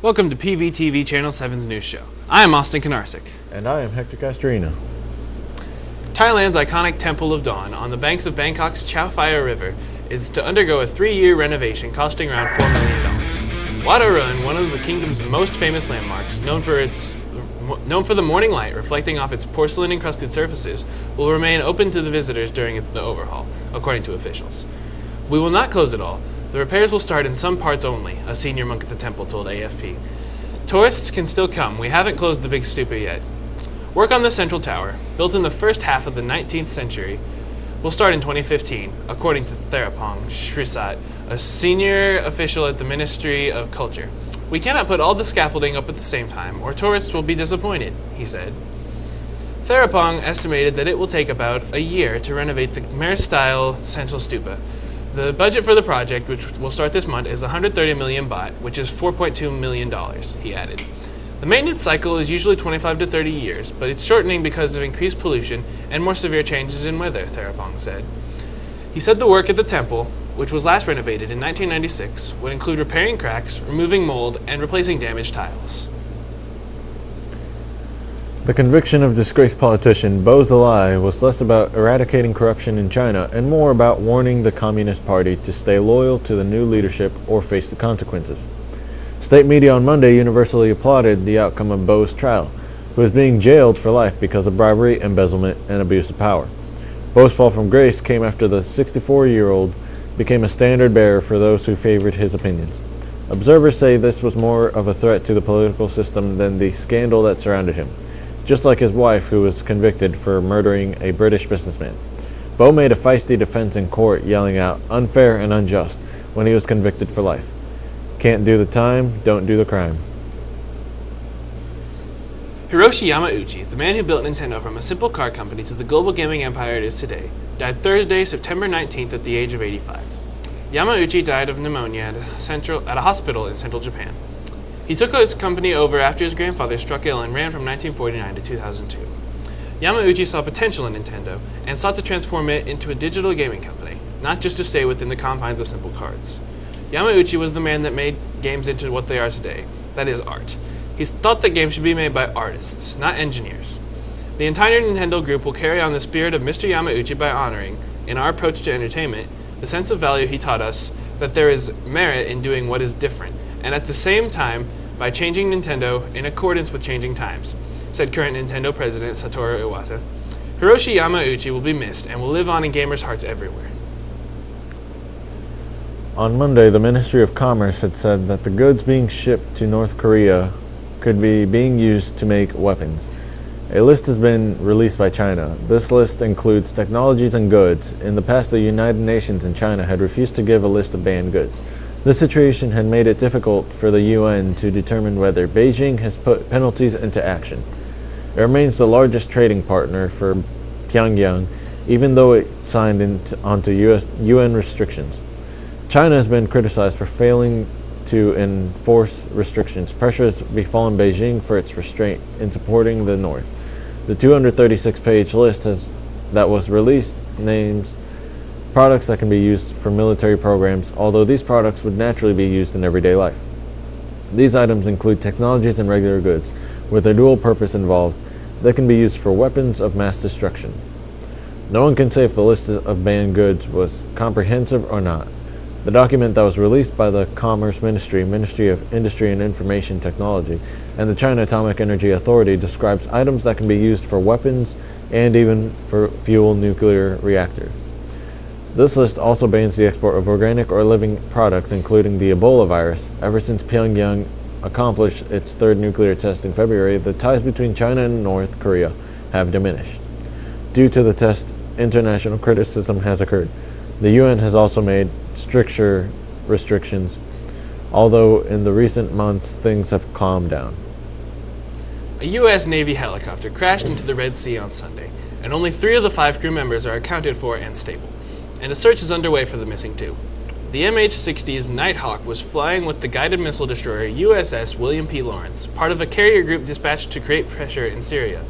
Welcome to PVTV Channel 7's news show. I am Austin Kanarsik. And I am Hector Castrino. Thailand's iconic Temple of Dawn on the banks of Bangkok's Chao Phraya River is to undergo a 3-year renovation costing around $4 million. Wat Arun, one of the kingdom's most famous landmarks, known for the morning light reflecting off its porcelain-encrusted surfaces, will remain open to the visitors during the overhaul, according to officials. We will not close it all. The repairs will start in some parts only, a senior monk at the temple told AFP. Tourists can still come. We haven't closed the big stupa yet. Work on the central tower, built in the first half of the 19th century, will start in 2015, according to Therapong Shrisat, a senior official at the Ministry of Culture. We cannot put all the scaffolding up at the same time, or tourists will be disappointed, he said. Therapong estimated that it will take about a year to renovate the Khmer-style central stupa. The budget for the project, which will start this month, is 130 million baht, which is $4.2 million, he added. The maintenance cycle is usually 25 to 30 years, but it's shortening because of increased pollution and more severe changes in weather, Therapong said. He said the work at the temple, which was last renovated in 1996, would include repairing cracks, removing mold, and replacing damaged tiles. The conviction of disgraced politician Xilai was less about eradicating corruption in China and more about warning the Communist Party to stay loyal to the new leadership or face the consequences. State media on Monday universally applauded the outcome of Bo's trial, who is being jailed for life because of bribery, embezzlement, and abuse of power. Bo's fall from grace came after the 64-year-old became a standard bearer for those who favored his opinions. Observers say this was more of a threat to the political system than the scandal that surrounded him, just like his wife, who was convicted for murdering a British businessman. Bo made a feisty defense in court, yelling out, "Unfair and unjust," when he was convicted for life. Can't do the time, don't do the crime. Hiroshi Yamauchi, the man who built Nintendo from a simple car company to the global gaming empire it is today, died Thursday, September 19th at the age of 85. Yamauchi died of pneumonia at a hospital in central Japan. He took his company over after his grandfather struck ill and ran from 1949 to 2002. Yamauchi saw potential in Nintendo and sought to transform it into a digital gaming company, not just to stay within the confines of simple cards. Yamauchi was the man that made games into what they are today, that is, art. He thought that games should be made by artists, not engineers. The entire Nintendo group will carry on the spirit of Mr. Yamauchi by honoring, in our approach to entertainment, the sense of value he taught us that there is merit in doing what is different, and at the same time, by changing Nintendo in accordance with changing times, said current Nintendo president Satoru Iwata. Hiroshi Yamauchi will be missed and will live on in gamers' hearts everywhere. On Monday, the Ministry of Commerce had said that the goods being shipped to North Korea could be being used to make weapons. A list has been released by China. This list includes technologies and goods. In the past, the United Nations and China had refused to give a list of banned goods. This situation had made it difficult for the UN to determine whether Beijing has put penalties into action. It remains the largest trading partner for Pyongyang, even though it signed onto UN restrictions. China has been criticized for failing to enforce restrictions. Pressure has befallen Beijing for its restraint in supporting the North. The 236-page list that was released names products that can be used for military programs, although these products would naturally be used in everyday life. These items include technologies and regular goods, with a dual purpose involved, that can be used for weapons of mass destruction. No one can say if the list of banned goods was comprehensive or not. The document that was released by the Commerce Ministry, Ministry of Industry and Information Technology, and the China Atomic Energy Authority describes items that can be used for weapons and even for fuel nuclear reactors. This list also bans the export of organic or living products, including the Ebola virus. Ever since Pyongyang accomplished its third nuclear test in February, the ties between China and North Korea have diminished. Due to the test, international criticism has occurred. The UN has also made stricter restrictions, although in the recent months things have calmed down. A U.S. Navy helicopter crashed into the Red Sea on Sunday, and only 3 of the 5 crew members are accounted for and stable, and a search is underway for the missing 2. The MH-60's Nighthawk was flying with the guided missile destroyer USS William P. Lawrence, part of a carrier group dispatched to create pressure in Syria.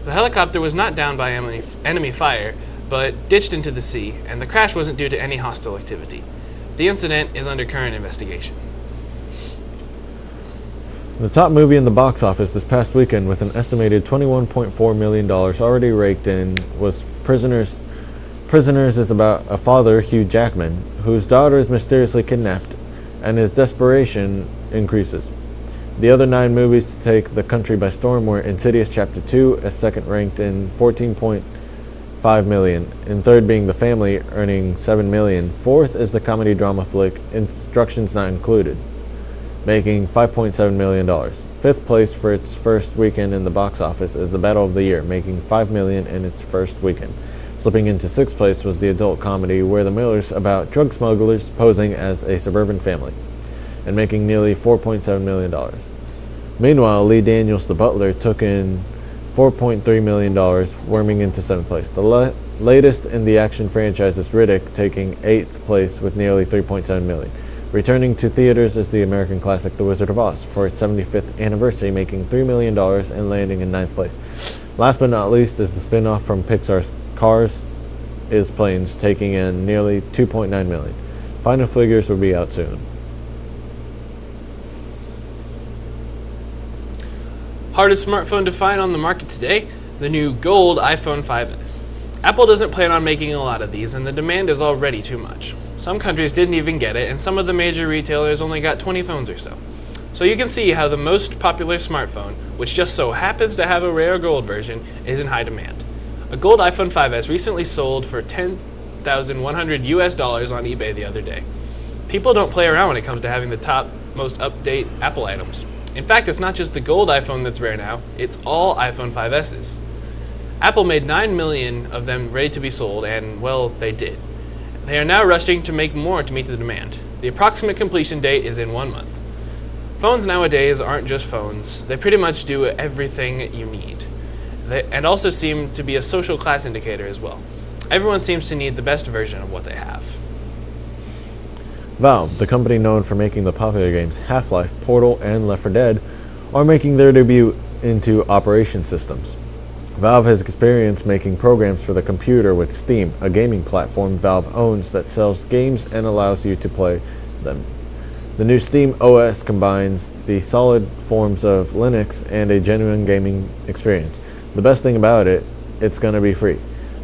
The helicopter was not down by enemy fire, but ditched into the sea, and the crash wasn't due to any hostile activity. The incident is under current investigation. The top movie in the box office this past weekend with an estimated $21.4 million already raked in was Prisoners. Prisoners is about a father, Hugh Jackman, whose daughter is mysteriously kidnapped, and his desperation increases. The other 9 movies to take the country by storm were Insidious Chapter 2, as second ranked in $14.5 million, in third being The Family, earning $7 million. Fourth is the comedy drama flick Instructions Not Included, making $5.7 million. Fifth place for its first weekend in the box office is The Battle of the Year, making $5 million in its first weekend. Slipping into sixth place was the adult comedy We're the Millers, about drug smugglers posing as a suburban family, and making nearly $4.7 million. Meanwhile, Lee Daniels, The Butler, took in $4.3 million, worming into seventh place. The latest in the action franchise is Riddick, taking eighth place with nearly $3.7 million. Returning to theaters is the American classic The Wizard of Oz for its 75th anniversary, making $3 million and landing in ninth place. Last but not least is the spin-off from Pixar's Cars is Planes, taking in nearly $2.9 million. Final figures will be out soon. Hardest smartphone to find on the market today, the new gold iPhone 5S. Apple doesn't plan on making a lot of these, and the demand is already too much. Some countries didn't even get it, and some of the major retailers only got 20 phones or so. So you can see how the most popular smartphone, which just so happens to have a rare gold version, is in high demand. A gold iPhone 5S recently sold for $10,100 US on eBay the other day. People don't play around when it comes to having the top, most up-to-date Apple items. In fact, it's not just the gold iPhone that's rare now, it's all iPhone 5Ss. Apple made 9 million of them ready to be sold, and, well, they did. They are now rushing to make more to meet the demand. The approximate completion date is in 1 month. Phones nowadays aren't just phones, they pretty much do everything you need. And also seem to be a social class indicator as well. Everyone seems to need the best version of what they have. Valve, the company known for making the popular games Half-Life, Portal, and Left 4 Dead, are making their debut into operation systems. Valve has experience making programs for the computer with Steam, a gaming platform Valve owns that sells games and allows you to play them. The new Steam OS combines the solid forms of Linux and a genuine gaming experience. The best thing about it, it's going to be free.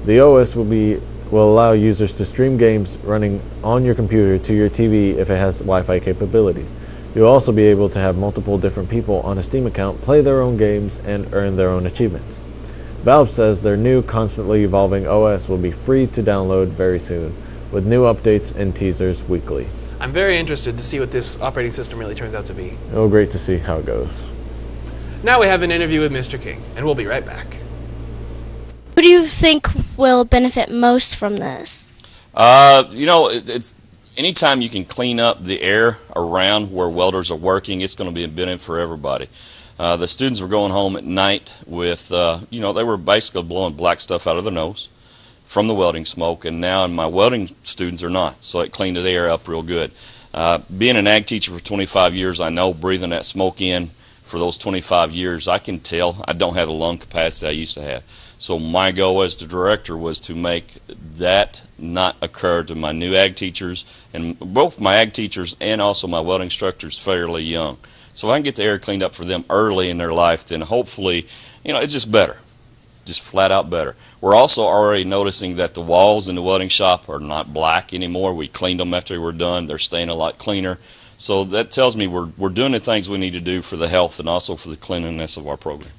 The OS will allow users to stream games running on your computer to your TV if it has Wi-Fi capabilities. You'll also be able to have multiple different people on a Steam account play their own games and earn their own achievements. Valve says their new, constantly evolving OS will be free to download very soon, with new updates and teasers weekly. I'm very interested to see what this operating system really turns out to be. Oh, great to see how it goes. Now we have an interview with Mr. King, and we'll be right back. Who do you think will benefit most from this? It's anytime you can clean up the air around where welders are working, it's going to be a benefit for everybody. The students were going home at night with, they were basically blowing black stuff out of their nose from the welding smoke, and now my welding students are not, so it cleaned the air up real good. Being an ag teacher for 25 years, I know breathing that smoke in for those 25 years, I can tell I don't have the lung capacity I used to have. So my goal as the director was to make that not occur to my new ag teachers, and both my ag teachers and also my welding instructors fairly young. So if I can get the air cleaned up for them early in their life, then hopefully, it's just better, just flat out better. We're also already noticing that the walls in the welding shop are not black anymore. We cleaned them after we're done. They're staying a lot cleaner. So that tells me we're doing the things we need to do for the health and also for the cleanliness of our programs.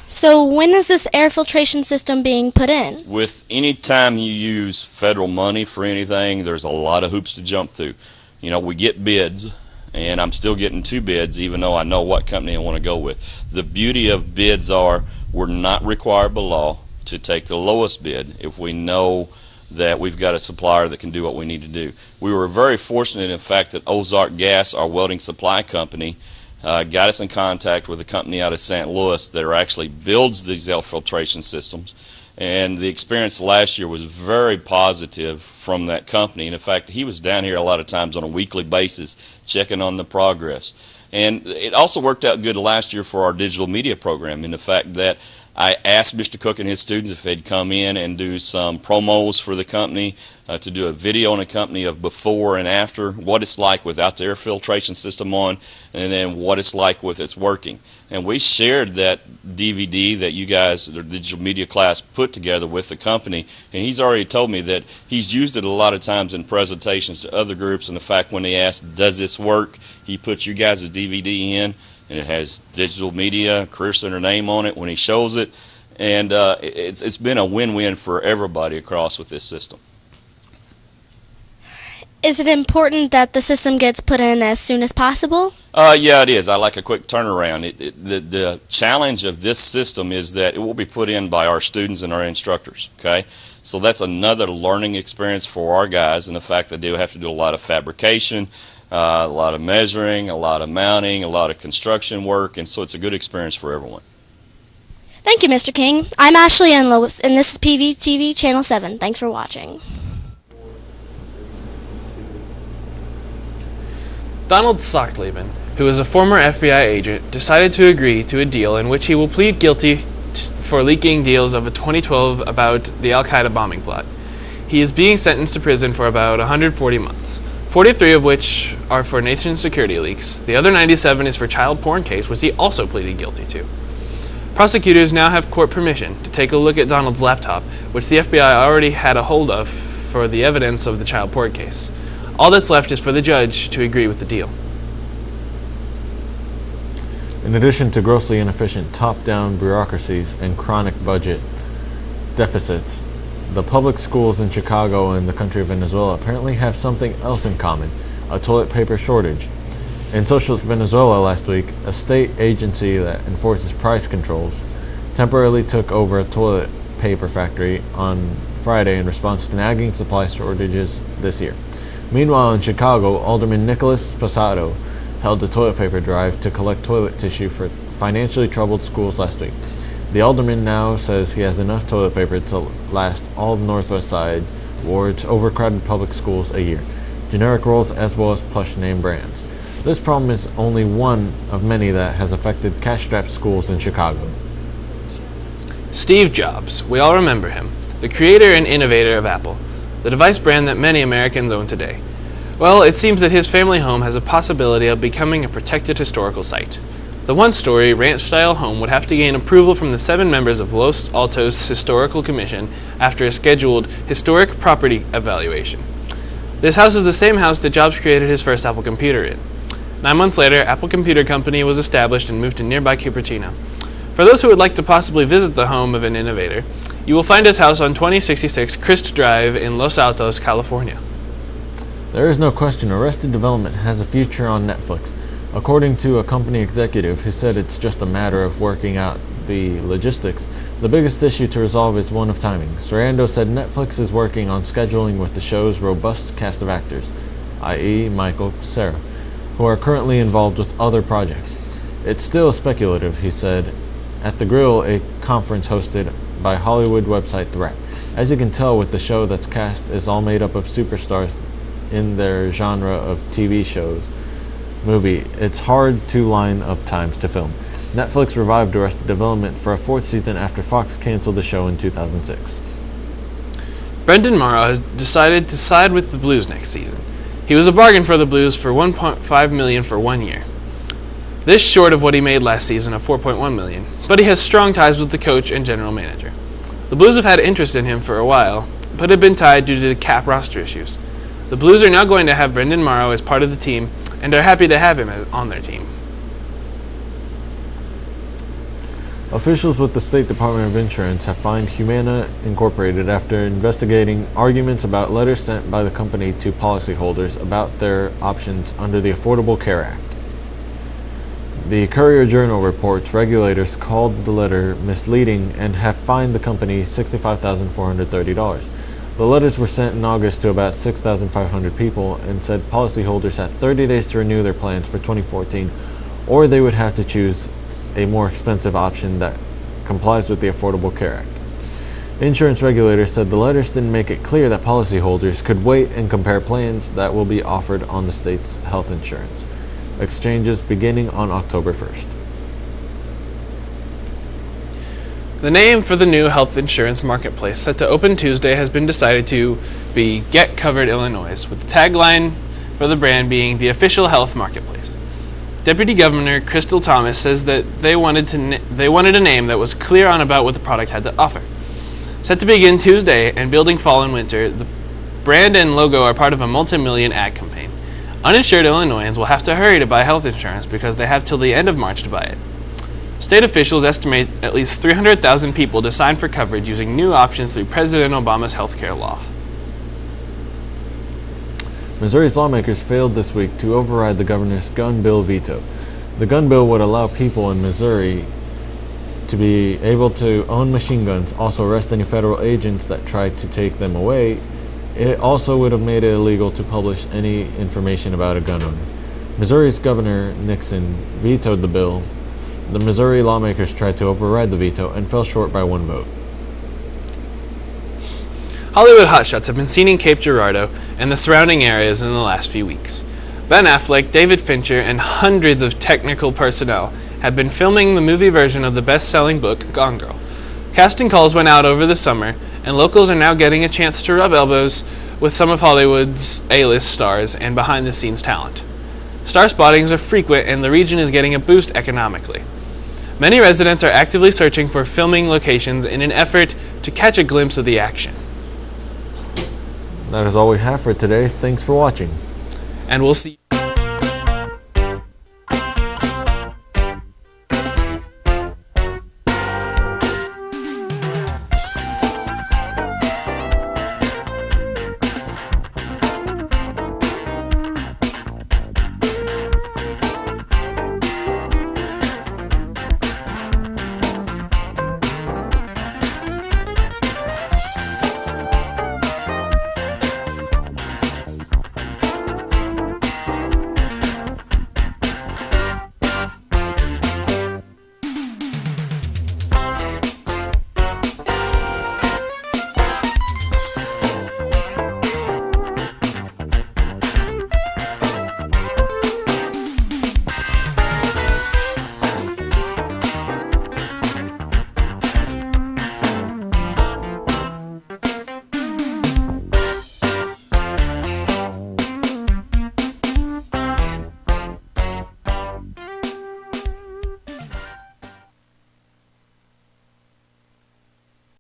So when is this air filtration system being put in? With any time you use federal money for anything, there's a lot of hoops to jump through. We get bids, and I'm still getting 2 bids, even though I know what company I want to go with. The beauty of bids are we're not required by law to take the lowest bid if we know that we've got a supplier that can do what we need to do. We were very fortunate, in fact, that Ozark Gas, our welding supply company, got us in contact with a company out of St. Louis that actually builds these air filtration systems. And the experience last year was very positive from that company. And in fact, he was down here a lot of times on a weekly basis checking on the progress. And it also worked out good last year for our digital media program in the fact that I asked Mr. Cook and his students if they'd come in and do some promos for the company, to do a video on the company of before and after, what it's like without the air filtration system on, and then what it's like with it's working. And we shared that DVD that you guys, the digital media class, put together with the company, and he's already told me that he's used it a lot of times in presentations to other groups, and the fact when they ask, does this work, he puts you guys' DVD in, and it has digital media, Career Center name on it when he shows it, and it's been a win-win for everybody across with this system. Is it important that the system gets put in as soon as possible? Yeah, it is. I like a quick turnaround. The challenge of this system is that it will be put in by our students and our instructors, okay? So that's another learning experience for our guys, and the fact that they'll have to do a lot of fabrication, a lot of measuring, a lot of mounting, a lot of construction work, and so it's a good experience for everyone. Thank you, Mr. King. I'm Ashley Enlow, and this is PVTV Channel 7. Thanks for watching. Donald Sachtleben, who is a former FBI agent, decided to agree to a deal in which he will plead guilty for leaking deals of a 2012 about the Al-Qaeda bombing plot. He is being sentenced to prison for about 140 months, 43 of which are for national security leaks. The other 97 is for child porn case, which he also pleaded guilty to. Prosecutors now have court permission to take a look at Donald's laptop, which the FBI already had a hold of for the evidence of the child porn case. All that's left is for the judge to agree with the deal. In addition to grossly inefficient top-down bureaucracies and chronic budget deficits, the public schools in Chicago and the country of Venezuela apparently have something else in common: a toilet paper shortage. In socialist Venezuela last week, a state agency that enforces price controls temporarily took over a toilet paper factory on Friday in response to nagging supply shortages this year. Meanwhile, in Chicago, Alderman Nicholas Posado held a toilet paper drive to collect toilet tissue for financially troubled schools last week. The alderman now says he has enough toilet paper to last all the Northwest Side Ward's overcrowded public schools a year, generic rolls as well as plush name brands. This problem is only one of many that has affected cash-strapped schools in Chicago. Steve Jobs, we all remember him, the creator and innovator of Apple, the device brand that many Americans own today. Well, it seems that his family home has a possibility of becoming a protected historical site. The one-story, ranch-style home would have to gain approval from the 7 members of Los Altos Historical Commission after a scheduled historic property evaluation. This house is the same house that Jobs created his first Apple computer in. 9 months later, Apple Computer Company was established and moved to nearby Cupertino. For those who would like to possibly visit the home of an innovator, you will find his house on 2066 Christ Drive in Los Altos, California. There is no question Arrested Development has a future on Netflix, according to a company executive who said it's just a matter of working out the logistics. The biggest issue to resolve is one of timing. Sarando said Netflix is working on scheduling with the show's robust cast of actors, i.e. Michael Cera, who are currently involved with other projects. It's still speculative, he said, at The Grill, a conference hosted by Hollywood website The Wrap. As you can tell with the show that's cast is all made up of superstars in their genre of TV shows, movie, it's hard to line up times to film. Netflix revived Arrested Development for a 4th season after Fox canceled the show in 2006. Brenden Morrow has decided to side with the Blues next season. He was a bargain for the Blues for $1.5 million for 1 year. This short of what he made last season of $4.1 million, but he has strong ties with the coach and general manager. The Blues have had interest in him for a while, but have been tied due to the cap roster issues. The Blues are now going to have Brenden Morrow as part of the team, and are happy to have him on their team. Officials with the State Department of Insurance have fined Humana Incorporated after investigating arguments about letters sent by the company to policyholders about their options under the Affordable Care Act. The Courier-Journal reports regulators called the letter misleading and have fined the company $65,430. The letters were sent in August to about 6,500 people and said policyholders had 30 days to renew their plans for 2014, or they would have to choose a more expensive option that complies with the Affordable Care Act. Insurance regulators said the letters didn't make it clear that policyholders could wait and compare plans that will be offered on the state's health insurance exchanges beginning on October 1st. The name for the new health insurance marketplace set to open Tuesday has been decided to be Get Covered Illinois, with the tagline for the brand being the official health marketplace. Deputy Governor Crystal Thomas says that they wanted a name that was clear on about what the product had to offer. Set to begin Tuesday and building fall and winter, the brand and logo are part of a multi-million ad campaign. Uninsured Illinoisans will have to hurry to buy health insurance because they have till the end of March to buy it. State officials estimate at least 300,000 people to sign for coverage using new options through President Obama's healthcare law. Missouri's lawmakers failed this week to override the governor's gun bill veto. The gun bill would allow people in Missouri to be able to own machine guns, also arrest any federal agents that tried to take them away. It also would have made it illegal to publish any information about a gun owner. Missouri's Governor Nixon vetoed the bill. The Missouri lawmakers tried to override the veto and fell short by one vote. Hollywood hotshots have been seen in Cape Girardeau and the surrounding areas in the last few weeks. Ben Affleck, David Fincher, and hundreds of technical personnel have been filming the movie version of the best-selling book, Gone Girl. Casting calls went out over the summer, and locals are now getting a chance to rub elbows with some of Hollywood's A-list stars and behind-the-scenes talent. Star spottings are frequent, and the region is getting a boost economically. Many residents are actively searching for filming locations in an effort to catch a glimpse of the action. That is all we have for today. Thanks for watching. And we'll see